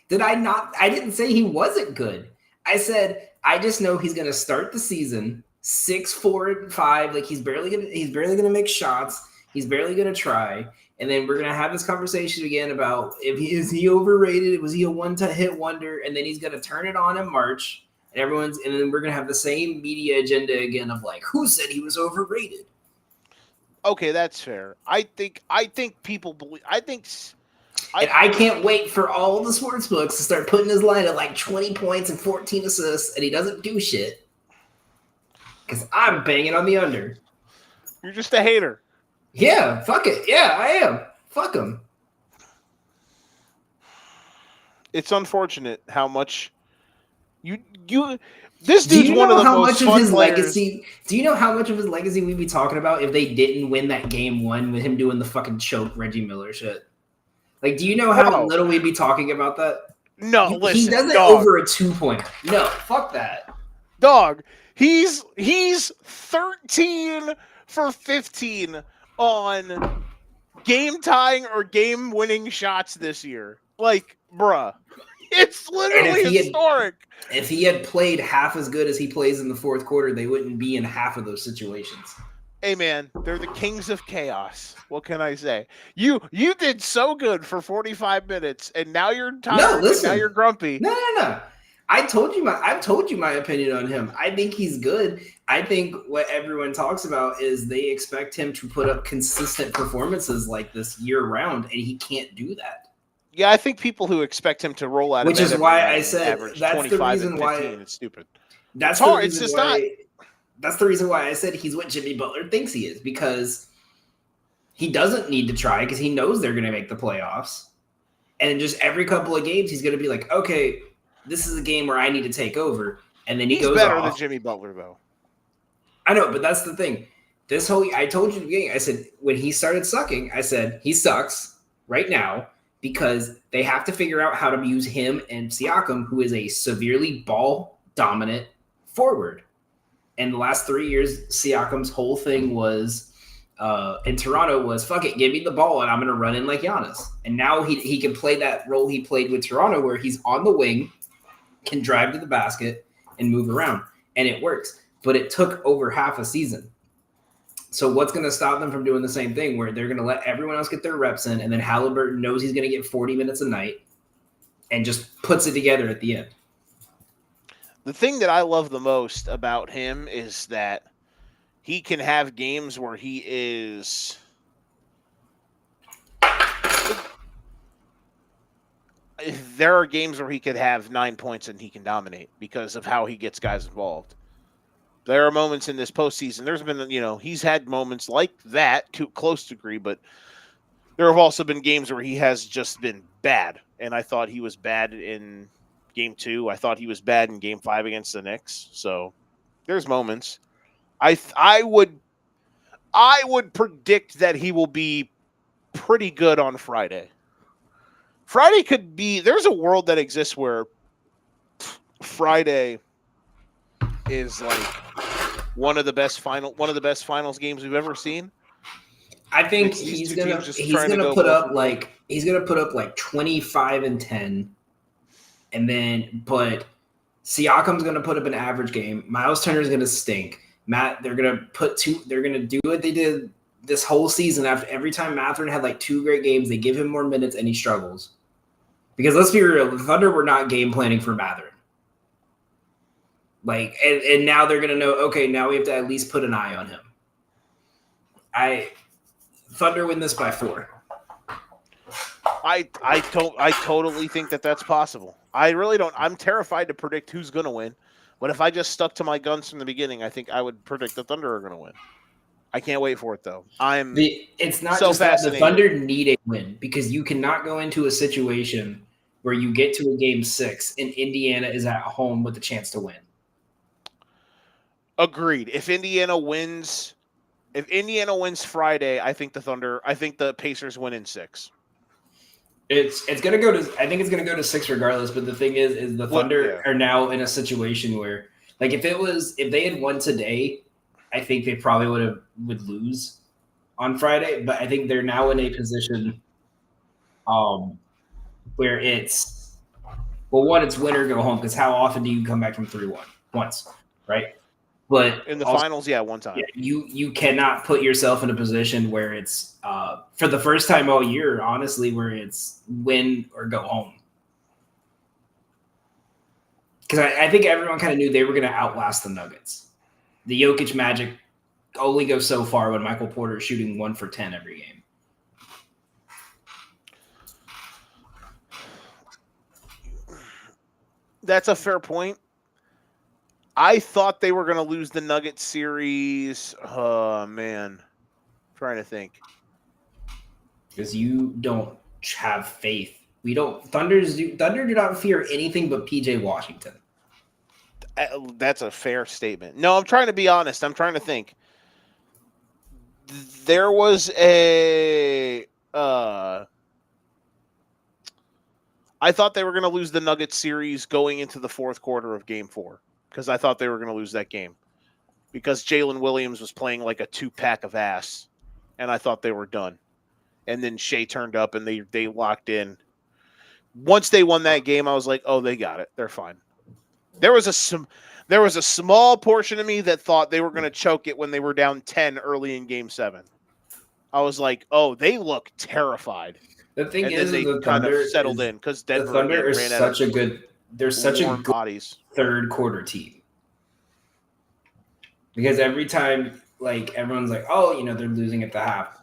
Did I not? I didn't say he wasn't good. I said I just know he's going to start the season 6, 4, and 5. Like he's barely gonna make shots. He's barely going to try. And then we're going to have this conversation again about is he overrated? Was he a one-hit wonder? And then he's going to turn it on in March. And then we're going to have the same media agenda again of like, who said he was overrated? Okay, that's fair. I think people believe. I can't wait for all the sports books to start putting his line at like 20 points and 14 assists, and he doesn't do shit. Because I'm banging on the under. You're just a hater. Yeah, fuck it. Yeah, I am. Fuck him. It's unfortunate how much you. This dude's one of the most fun players. Legacy? Do you know how much of his legacy we'd be talking about if they didn't win that game one with him doing the fucking choke Reggie Miller shit? Like, do you know how little we'd be talking about that? No, listen. He does it over a 2-pointer. No, fuck that. Dog, he's 13 for 15 on game-tying or game-winning shots this year. Like, bruh. It's literally historic. If he had played half as good as he plays in the fourth quarter, they wouldn't be in half of those situations. Hey man, they're the kings of chaos. What can I say? You did so good for 45 minutes, and now you're tired. No, listen. Now you're grumpy. No. I've told you my opinion on him. I think he's good. I think what everyone talks about is they expect him to put up consistent performances like this year round, and he can't do that. Yeah, I think people who expect him to roll out, which is why I said that's the reason why it's stupid. That's hard. It's just not. That's the reason why I said he's what Jimmy Butler thinks he is, because he doesn't need to try because he knows they're going to make the playoffs, and just every couple of games he's going to be like, okay, this is a game where I need to take over, and then he goes better off. Than Jimmy Butler though. I know, but that's the thing. I told you in the beginning, I said when he started sucking, I said he sucks right now. Because they have to figure out how to use him and Siakam, who is a severely ball-dominant forward. And the last 3 years, Siakam's whole thing was in Toronto was, fuck it, give me the ball and I'm going to run in like Giannis. And now he can play that role he played with Toronto where he's on the wing, can drive to the basket, and move around. And it works. But it took over half a season. So what's going to stop them from doing the same thing where they're going to let everyone else get their reps in and then Halliburton knows he's going to get 40 minutes a night and just puts it together at the end? The thing that I love the most about him is that he can have games where he is – there are games where he could have 9 points and he can dominate because of how he gets guys involved. There are moments in this postseason. There's been, he's had moments like that to a close degree, but there have also been games where he has just been bad. And I thought he was bad in game 2. I thought he was bad in game 5 against the Knicks. So there's moments. I would predict that he will be pretty good on Friday. Friday could be, there's a world that exists where Friday is like one of the best finals games we've ever seen. I think he's gonna put up like 25 and 10, and then but Siakam's gonna put up an average game. Miles Turner's gonna stink. They're gonna do what they did this whole season. After every time Mathurin had like 2 great games, they give him more minutes and he struggles. Because let's be real, the Thunder were not game planning for Mathurin. Like, and now they're going to know, okay, now we have to at least put an eye on him. Thunder win this by 4. I totally think that that's possible. I really don't. I'm terrified to predict who's going to win. But if I just stuck to my guns from the beginning, I think I would predict the Thunder are going to win. I can't wait for it, though. It's not so just that the Thunder need a win because you cannot go into a situation where you get to a game 6 and Indiana is at home with a chance to win. Agreed. If Indiana wins Friday, I think the Pacers win in 6. It's gonna go to. I think it's gonna go to 6 regardless. But the thing is the Thunder are now in a situation where, like, if they had won today, I think they probably would lose on Friday. But I think they're now in a position, where it's one, it's win or go home. Because how often do you come back from 3-1? Once, right? But In the also, finals, yeah, one time. yeah, you cannot put yourself in a position where it's for the first time all year, honestly, where it's win or go home. Because I think everyone kind of knew they were going to outlast the Nuggets. The Jokic magic only goes so far when Michael Porter is shooting 1 for 10 every game. That's a fair point. I thought they were going to lose the Nuggets series. Oh, man. Trying to think. Because you don't have faith. We don't. Thunder do not fear anything but PJ Washington. That's a fair statement. No, I'm trying to be honest. I'm trying to think. There was a. I thought they were going to lose the Nuggets series going into the fourth quarter of Game 4 because I thought they were going to lose that game because Jalen Williams was playing like a 2-pack of ass, and I thought they were done. And then Shea turned up and they locked in. Once they won that game, I was like, oh, they got it. They're fine. There was a small portion of me that thought they were going to choke it when they were down 10 early in Game 7. I was like, oh, they look terrified. The thing and is, then they the kind Thunder of settled in because the Denver Thunder is ran out such of a good. They're such a warm good bodies. third quarter team. Because every time, like, everyone's like, oh, they're losing at the half.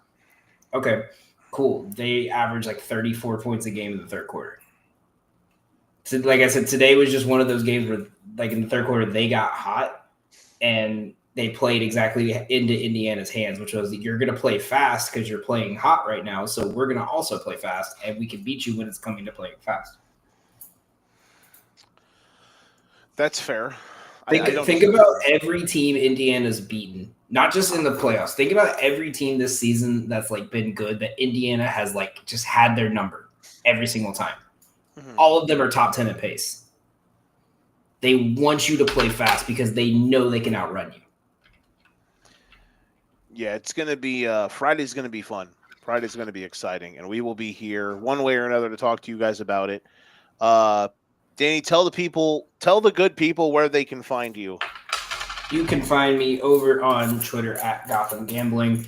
Okay, cool. They average like 34 points a game in the third quarter. So, like I said, today was just one of those games where, like, in the third quarter, they got hot and they played exactly into Indiana's hands, which was you're going to play fast because you're playing hot right now. So we're going to also play fast, and we can beat you when it's coming to playing fast. That's fair. Think about every team Indiana's beaten, not just in the playoffs. Think about every team this season that's like been good that Indiana has like just had their number every single time. Mm-hmm. All of them are top 10 at pace. They want you to play fast because they know they can outrun you. Yeah, it's going to be Friday's going to be fun. Friday's going to be exciting, and we will be here one way or another to talk to you guys about it. Danny, tell the good people where they can find you. You can find me over on Twitter at Gotham Gambling.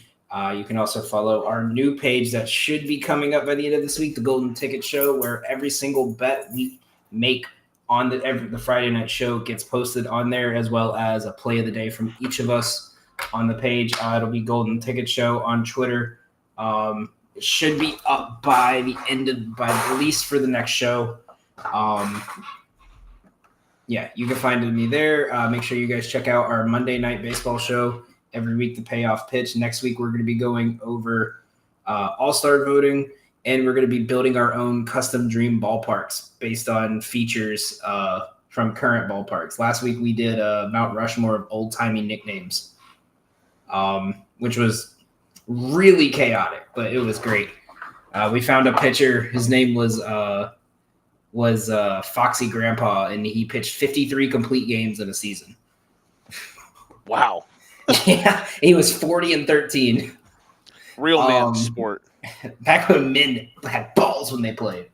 You can also follow our new page that should be coming up by the end of this week, the Golden Ticket Show, where every single bet we make on the Friday night show gets posted on there, as well as a play of the day from each of us on the page. It'll be Golden Ticket Show on Twitter. It should be up by at least for the next show. Yeah, you can find me there. Make sure you guys check out our Monday Night Baseball show every week, the Payoff Pitch. Next week, we're going to be going over all-star voting, and we're going to be building our own custom dream ballparks based on features from current ballparks. Last week, we did Mount Rushmore of old-timey nicknames, which was really chaotic, but it was great. We found a pitcher. His name was Foxy Grandpa, and he pitched 53 complete games in a season. Wow. Yeah, he was 40-13. Real man sport. Back when men had balls when they played.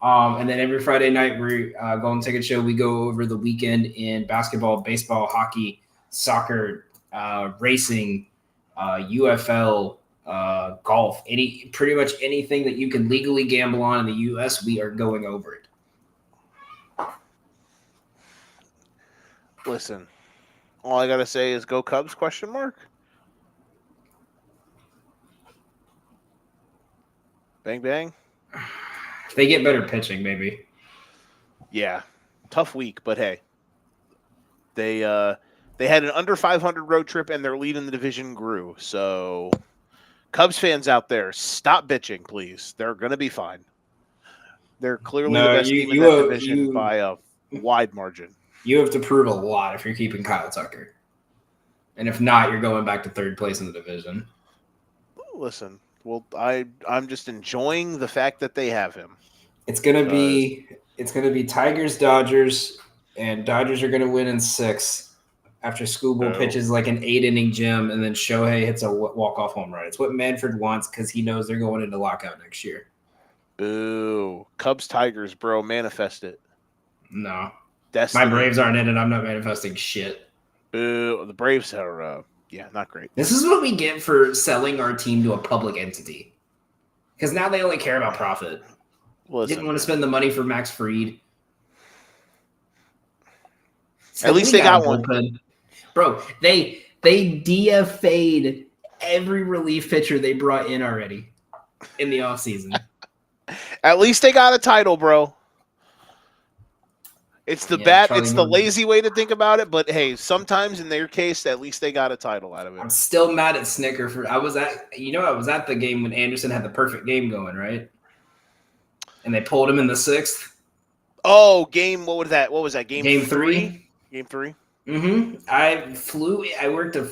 And then every Friday night, we're Golden Ticket Show. We go over the weekend in basketball, baseball, hockey, soccer, racing, UFL, golf, pretty much anything that you can legally gamble on in the U.S., we are going over it. Listen, all I gotta say is go Cubs ? Bang bang. If they get better pitching, maybe. Yeah, tough week, but hey, they had an under 500 road trip and their lead in the division grew. So, Cubs fans out there, stop bitching, please. They're gonna be fine. They're clearly the best team in that division by a wide margin. You have to prove a lot if you're keeping Kyle Tucker. And if not, you're going back to third place in the division. Listen, well, I'm just enjoying the fact that they have him. It's gonna be Tigers, Dodgers, and Dodgers are gonna win in 6 after Skubal pitches like an 8-inning gem, and then Shohei hits a walk-off home run. It's what Manfred wants because he knows they're going into lockout next year. Boo. Cubs, Tigers, bro. Manifest it. No. Destiny. My Braves aren't in it. I'm not manifesting shit. Boo. The Braves are, not great. This is what we get for selling our team to a public entity. Because now they only care about profit. Listen, Didn't want to spend the money for Max Fried. At least they got one. Bullpen. Bro, they DFA'd every relief pitcher they brought in already in the offseason. At least they got a title, bro. It's the lazy way to think about it, but hey, sometimes in their case, at least they got a title out of it. I'm still mad at Snicker I was at the game when Anderson had the perfect game going, right? And they pulled him in the 6th. Oh, what was that? What was that? Game 3? Game 3? Mm-hmm. I worked a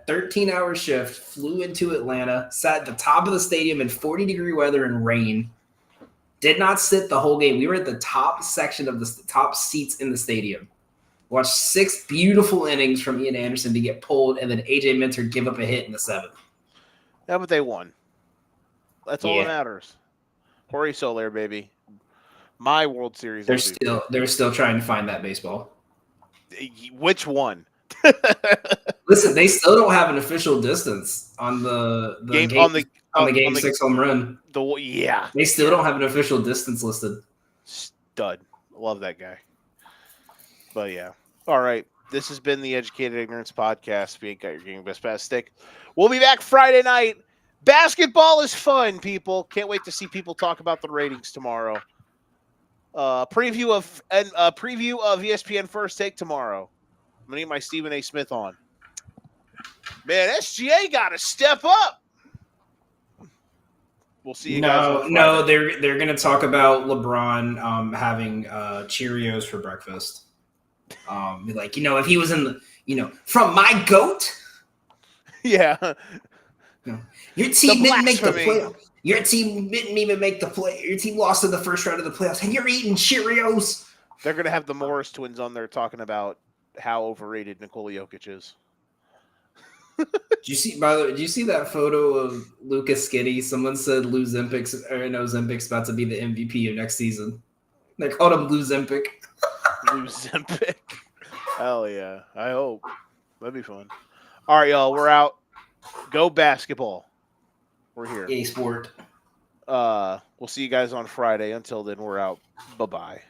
13-hour shift, flew into Atlanta, sat at the top of the stadium in 40-degree weather and rain. Did not sit the whole game. We were at the top section of the top seats in the stadium. Watched 6 beautiful innings from Ian Anderson to get pulled, and then AJ Minter give up a hit in the 7th. Yeah, but they won. That's all that matters. Jorge Soler, baby. My World Series. They're still trying to find that baseball. Which one? Listen, they still don't have an official distance on the game 6 home run. They still don't have an official distance listed. Stud. Love that guy. But yeah. All right. This has been the Educated Ignorance Podcast. We ain't got your game best pass stick. We'll be back Friday night. Basketball is fun, people. Can't wait to see people talk about the ratings tomorrow. Preview of ESPN First Take tomorrow. I'm gonna need my Stephen A. Smith on. Man, SGA got to step up. We'll see you guys. No, they're gonna talk about LeBron having Cheerios for breakfast. If he was in from my goat. Yeah. No. Your team didn't make the playoffs. Your team didn't even make the play. Your team lost in the first round of the playoffs, and you're eating Cheerios. They're gonna have the Morris twins on there talking about how overrated Nikola Jokic is. Did you see that photo of Lucas Skinny? Someone said Ozempic's about to be the MVP of next season. They called him Ozempic. Ozempic. Hell yeah. I hope. That'd be fun. All right, y'all. We're out. Go basketball. We're here. A sport. We'll see you guys on Friday. Until then, we're out. Bye-bye.